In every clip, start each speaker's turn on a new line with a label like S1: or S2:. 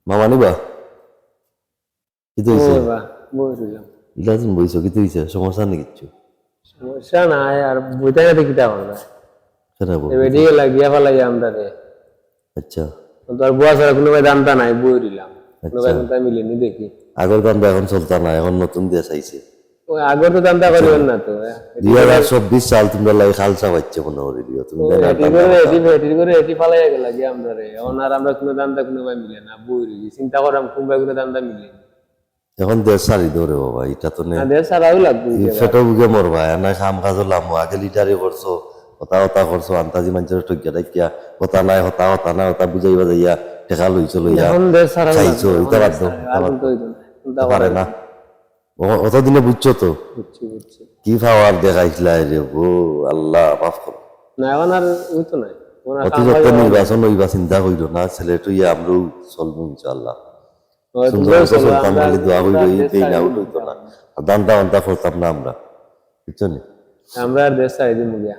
S1: মামা নিবা কিতো হইছে ইলাজিন বইছো কিতো হইছে সমস্যা নেই কিচ্ছু
S2: সমস্যা নাই আর বুঝতে গেলে কিটা করবে
S1: কেন বল
S2: এদিকে লাগিয়া ফেলাই আমরা রে
S1: আচ্ছা
S2: তোর বুয়া ছাড়া কোনো ভাই দামটা নাই বই দিলাম কোনো ভাই
S1: আচ্ছা
S2: কোনটা মিলেনি দেখি
S1: আগের দামটা এখন চলতা না এখন নতুন দিয়ে চাইছে
S2: ওই আগের তো দামটা করিবেন না তো
S1: 2024 সাল তোমরা লাগে খালসা পাচ্ছে মনে করে দিও তুমি
S2: এটি করে এটি ফালাই লাগে আমরা রে এখন আর আমরা কোনো দামটা কোনো ভাই মিলে না বই রইছি চিন্তা করাম কোন ভাই কোনো দামটা মিলে
S1: এখন দেশ সারি ধরে বাবা এটা তো নেই
S2: দেশ ছাড়াও লাগবে
S1: ফেটো বুকে মরবা না খাম কাজ লামো আগে লিটারে করছো হতা হতা করছো আন্তাজি মানুষের টকিয়া টাকিয়া হতা নাই হতা হতা না হতা বুঝাইবা যাইয়া টেকা লইছো লইয়া
S2: এখন দেশ ছাড়াও
S1: চাইছো এটা বাদ দাও পারে না অতদিনে বুঝছো তো
S2: বুঝছি বুঝছি
S1: কি পাওয়ার দেখাইছিলা রে ও আল্লাহ মাফ করো
S2: না এখন আর ওই তো নাই
S1: অতি সত্য নির্বাচন হইবা চিন্তা কইরো না ছেলেটো ইয়ে আমরাও চলবো ইনশাআল্লাহ সুন্দর চলতাম খালি দোয়া হইল এই পেই না হইতো না দান্তা অন্তা করতাম না আমরা বুঝছো নি
S2: আমরা আর দেশ ছাড়ি দিমু গিয়া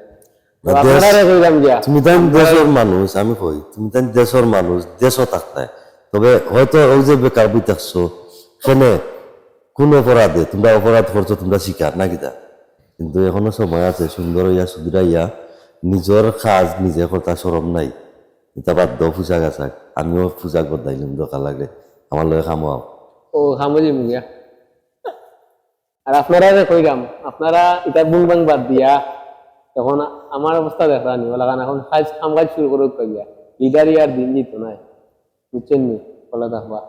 S1: তুমি তো দেশের মানুষ আমি কই তুমি তো দেশের মানুষ দেশও থাকতে তবে হয়তো ওই যে বেকার বই থাকছো সেনে কোন অপরাধে তোমরা অপরাধ করছো তোমরা শিকার না কিতা কিন্তু এখনো সময় আছে সুন্দর হইয়া সুধরাইয়া নিজের কাজ নিজে করতে সরম নাই এটা বাদ দাও পোশাক আশাক আমিও পোশাক বদলাইলাম দরকার লাগলে আমার লগে খামোয়াও
S2: ও খামো দিমু গিয়া আর আপনারা কইরাম আপনারা এটা বুং বাং বাদ দিয়া তখন আমার অবস্থা দেখা নি বলা কারণ এখন কাজ কাম কাজ শুরু করে গিয়া লিডারই আর দিন দিত নাই বুঝছেন নি বলা দেখবা